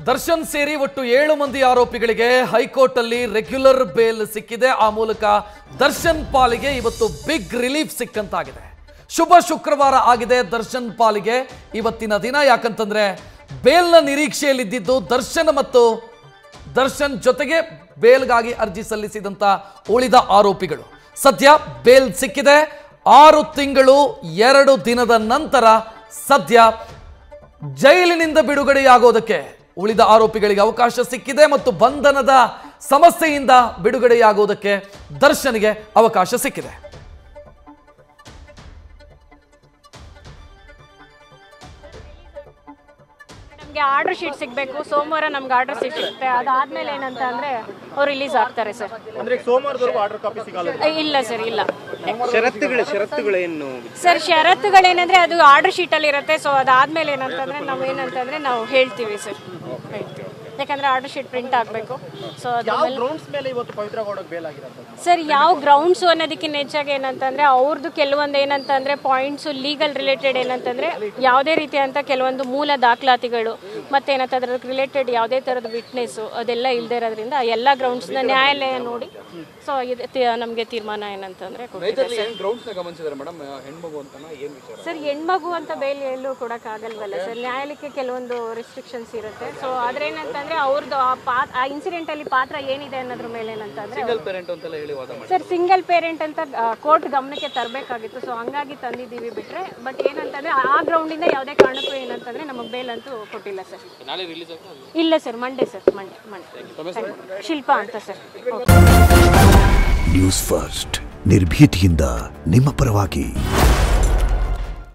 ದರ್ಶನ್ ಸೇರಿ ಒಟ್ಟು 7 ಮಂದಿ ಆರೋಪಿಗಳಿಗೆ ಹೈಕೋರ್ಟ್ ಅಲ್ಲಿ ರೆಗ್ಯುಲರ್ ಬೇಲ್ ಸಿಕ್ಕಿದೆ. ಆ ಮೂಲಕ ದರ್ಶನ್ ಪಾಲಿಗೆ ಇವತ್ತು ಬಿಗ್ ರಿಲೀಫ್ ಸಿಕ್ಕಂತಾಗಿದೆ. ಶುಭ ಶುಕ್ರವಾರ ಆಗಿದೆ ದರ್ಶನ್ ಪಾಲಿಗೆ ಇವತ್ತಿನ ದಿನ. ಯಾಕಂತಂದ್ರೆ ಬೇಲ್ನ ನಿರೀಕ್ಷೆಯಲ್ಲಿದ್ದು ದರ್ಶನ್ ಮತ್ತು ದರ್ಶನ್ ಜೊತೆಗೆ ಬೇಲ್ಗಾಗಿ ಅರ್ಜಿ ಸಲ್ಲಿಸಿದಂತ ಉಳಿದ ಆರೋಪಿಗಳು ಸದ್ಯ ಬೇಲ್ ಸಿಕ್ಕಿದೆ. 6 ತಿಂಗಳು 2 ದಿನದ ನಂತರ ಸದ್ಯ ಜೈಲಿನಿಂದ ಬಿಡುಗಡೆಯಾಗೋದಕ್ಕೆ ಉಳಿದ ಆರೋಪಿಗಳಿಗೆ ಅವಕಾಶ ಸಿಕ್ಕಿದೆ ಮತ್ತು ಬಂಧನದ ಸಮಸ್ಯೆಯಿಂದ ಬಿಡುಗಡೆಯಾಗುವುದಕ್ಕೆ ದರ್ಶನ್ಗೆ ಅವಕಾಶ ಸಿಕ್ಕಿದೆ. ನಮಗೆ ಆರ್ಡರ್ ಶೀಟ್ ಸಿಗಬೇಕು. ಸೋಮವಾರ ನಮ್ಗೆ ಆರ್ಡರ್ ಶೀಟ್ ಸಿಗುತ್ತೆ. ಅದಾದ್ಮೇಲೆ ಏನಂತ ಅಂದ್ರೆ ಅವ್ರು ರಿಲೀಸ್ ಆಗ್ತಾರೆ ಸರ್. ಅಂದ್ರೆ ಸೋಮವಾರದವರೆಗೂ ಆರ್ಡರ್ ಕಾಪಿ ಸಿಗಲ್ಲ? ಇಲ್ಲ ಸರ್, ಇಲ್ಲ. ಷರತ್ತುಗಳೇನು ಸರ್? ಷರತ್ತುಗಳೇನಂದ್ರೆ ಅದು ಆರ್ಡರ್ ಶೀಟ್ ಅಲ್ಲಿ ಇರುತ್ತೆ. ಸೊ ಅದಾದ್ಮೇಲೆ ಏನಂತಂದ್ರೆ ನಾವು ಹೇಳ್ತೀವಿ ಸರ್. ಯಾಕಂದ್ರೆ ಆರ್ಡರ್ ಶೀಟ್ ಪ್ರಿಂಟ್ ಆಗಬೇಕು. ಸೊ ಸರ್ ಯಾವ ಗ್ರೌಂಡ್ಸ್ ಅನ್ನೋದಕ್ಕಿಂತ ಹೆಚ್ಚಾಗಿ ಏನಂತಂದ್ರೆ ಅವ್ರದ್ದು ಕೆಲವೊಂದು ಏನಂತಂದ್ರೆ ಪಾಯಿಂಟ್ಸ್ ಲೀಗಲ್ ರಿಲೇಟೆಡ್ ಏನಂತಂದ್ರೆ ಯಾವುದೇ ರೀತಿಯಂತ ಕೆಲವೊಂದು ಮೂಲ ದಾಖಲಾತಿಗಳು ಮತ್ತೆ ಏನಂತಂದ್ರೆ ಅದಕ್ಕೆ ರಿಲೇಟೆಡ್ ಯಾವುದೇ ಥರದ ವಿಟ್ನೆಸ್ ಅದೆಲ್ಲ ಇಲ್ಲದೆ ಇರೋದ್ರಿಂದ ಎಲ್ಲ ಗ್ರೌಂಡ್ಸ್ನ ನ್ಯಾಯಾಲಯ ನೋಡಿ ಸೊ ನಮಗೆ ತೀರ್ಮಾನ ಏನಂತಂದ್ರೆ ಸರ್ ಹೆಣ್ಮಗು ಅಂತ ಬೇಲ್ ಎಲ್ಲೂ ಕೊಡೋಕ್ಕಾಗಲ್ವಲ್ಲ ಸರ್. ನ್ಯಾಯಾಲಯಕ್ಕೆ ಕೆಲವೊಂದು ರೆಸ್ಟ್ರಿಕ್ಷನ್ಸ್ ಇರುತ್ತೆ. ಸೊ ಆದ್ರೇನಂತಂದ್ರೆ ಅವ್ರದ್ದು ಆ ಇನ್ಸಿಡೆಂಟ್ ಅಲ್ಲಿ ಪಾತ್ರ ಏನಿದೆ ಅನ್ನೋದ್ರ ಮೇಲೆ ಏನಂತಂದ್ರೆ ಸರ್ ಸಿಂಗಲ್ ಪೇರೆಂಟ್ ಅಂತ ಕೋರ್ಟ್ ಗಮನಕ್ಕೆ ತರಬೇಕಾಗಿತ್ತು. ಸೊ ಹಂಗಾಗಿ ತಂದಿದ್ದೀವಿ ಬಿಟ್ರೆ ಬಟ್ ಏನಂತಂದ್ರೆ ಆ ಗ್ರೌಂಡಿಂದ ಯಾವುದೇ ಕಾರಣಕ್ಕೂ ಏನಂತಂದ್ರೆ ನಮಗೆ ಬೇಲ್ ಅಂತೂ ಕೊಟ್ಟಿಲ್ಲ ಸರ್. ಇಲ್ಲ sir, Monday sir, Monday. Shilpa ಅಂತ ಸರ್. ನ್ಯೂಸ್ ಫಸ್ಟ್ ನಿರ್ಭೀತಿಯಿಂದ ನಿಮ್ಮ ಪರವಾಗಿ.